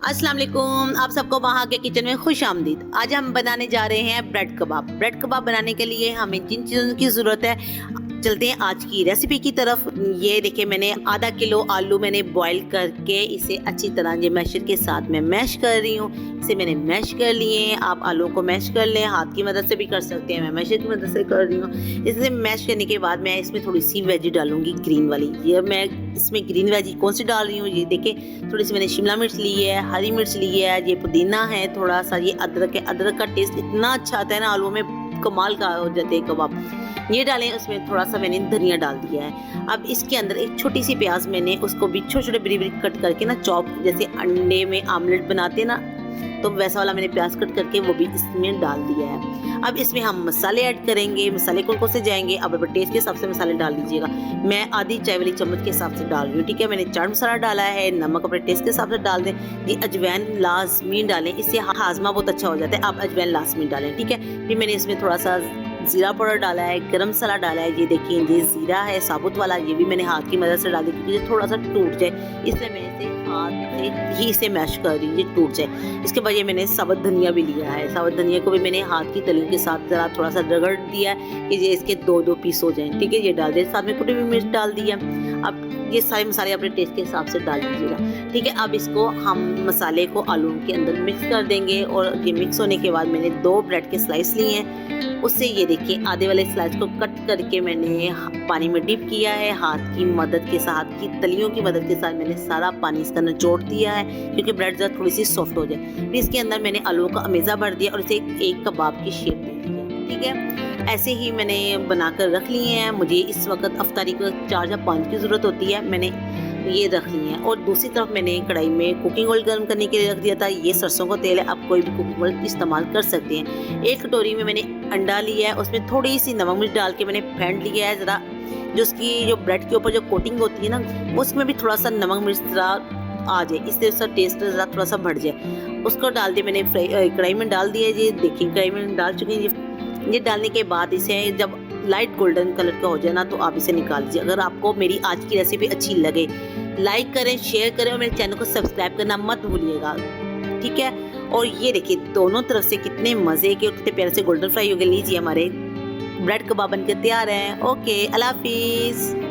अस्सलाम वालेकुम, आप सबको वहाँ के किचन में खुश आमदीद। आज हम बनाने जा रहे हैं ब्रेड कबाब। ब्रेड कबाब बनाने के लिए हमें जिन चीज़ों की ज़रूरत है, चलते हैं आज की रेसिपी की तरफ। ये देखिए, मैंने आधा किलो आलू मैंने बॉईल करके इसे अच्छी तरह ये मैशर के साथ मैं मैश कर रही हूँ। इसे मैंने मैश कर लिए हैं। आप आलू को मैश कर लें, हाथ की मदद से भी कर सकते हैं, मैं मैशर की मदद से कर रही हूँ। इसे मैश करने के बाद मैं इसमें थोड़ी सी वेजी डालूंगी, ग्रीन वाली। ये मैं इसमें ग्रीन वेजी कौन सी डाल रही हूँ, ये देखिए, थोड़ी सी मैंने शिमला मिर्च ली है, हरी मिर्च ली है, ये पुदीना है थोड़ा सा, ये अदरक है। अदरक का टेस्ट इतना अच्छा आता है ना आलू में, कमाल का हो जाते हैं कबाब। ये डालें, उसमें थोड़ा सा मैंने धनिया डाल दिया है। अब इसके अंदर एक छोटी सी प्याज मैंने उसको भी छोटे छोटे बरीक बरीक कट करके ना, चॉप, जैसे अंडे में आमलेट बनाते हैं ना, तो वैसा वाला मैंने प्याज कट करके वो भी इसमें डाल दिया है। अब इसमें हम मसाले ऐड करेंगे। मसाले कौन कौन से जाएंगे, अब अपने टेस्ट के हिसाब से मसाले डाल दीजिएगा। मैं आधी चाय वाली चम्मच के हिसाब से डाल रही हूँ, ठीक है। मैंने चाट मसाला डाला है, नमक अपने टेस्ट के हिसाब से डाल दें। ये अजवाइन लाजमी डालें, इससे हाजमा बहुत अच्छा हो जाता है। आप अजवाइन लाजमी डालें, ठीक है। फिर मैंने इसमें थोड़ा सा जीरा पाउडर डाला है, गरम मसाला डाला है। ये देखिए, ये जीरा है साबुत वाला, ये भी मैंने हाथ की मदद से डाल दी क्योंकि ये थोड़ा सा टूट जाए, इसलिए मैं इसे हाथ से ही इसे मैश कर रही हूँ, ये टूट जाए। इसके बाद ये मैंने साबुत धनिया भी लिया है। साबुत धनिया को भी मैंने हाथ की तली के साथ जरा थोड़ा सा रगड़ दिया है कि ये इसके दो दो पीस हो जाएं, ठीक है। ये डाल दिया, साथ में कुटी हुई मिर्च डाल दिया। अब ये सारे मसाले अपने टेस्ट के हिसाब से डाल दीजिएगा, ठीक है। अब इसको हम मसाले को आलू के अंदर मिक्स कर देंगे। और ये मिक्स होने के बाद मैंने 2 ब्रेड के स्लाइस लिए हैं। उससे ये देखिए, आधे वाले स्लाइस को कट करके मैंने पानी में डिप किया है। हाथ की मदद के साथ, की तलियों की मदद के साथ मैंने सारा पानी इसका निचोड़ दिया है क्योंकि ब्रेड जरा थोड़ी सी सॉफ्ट हो जाए। फिर इसके अंदर मैंने आलू का अमेज़ा भर दिया और इसे एक कबाब की शेप दे दी है, ठीक है। ऐसे ही मैंने बनाकर रख लिए हैं। मुझे इस वक्त अफ्तारी को 4 या 5 की ज़रूरत होती है, मैंने ये रख ली है। और दूसरी तरफ मैंने कढ़ाई में कुकिंग ऑयल गर्म करने के लिए रख दिया था। ये सरसों का तेल है, आप कोई भी कुकिंग ऑयल इस्तेमाल कर सकते हैं। एक कटोरी में मैंने अंडा लिया है, उसमें थोड़ी सी नमक मिर्च डाल के मैंने फेंट लिया है। ज़रा जो उसकी जो ब्रेड के ऊपर जो कोटिंग होती है ना, उसमें भी थोड़ा सा नमक मिर्च ज़रा आ जाए, इससे उसका टेस्ट ज़रा थोड़ा सा बढ़ जाए। उसको डाल दिया मैंने, कढ़ाई में डाल दिया। ये देखिए, कढ़ाई में डाल चुकी है। ये डालने के बाद इसे जब लाइट गोल्डन कलर का हो जाए ना, तो आप इसे निकाल दीजिए। अगर आपको मेरी आज की रेसिपी अच्छी लगे, लाइक करें, शेयर करें और मेरे चैनल को सब्सक्राइब करना मत भूलिएगा, ठीक है। और ये देखिए, दोनों तरफ से कितने मज़े के और कितने प्यारे से गोल्डन फ्राई हो गए। लीजिए, हमारे ब्रेड कबाब बनकर तैयार हैं। ओके, अल्लाह हाफिज़।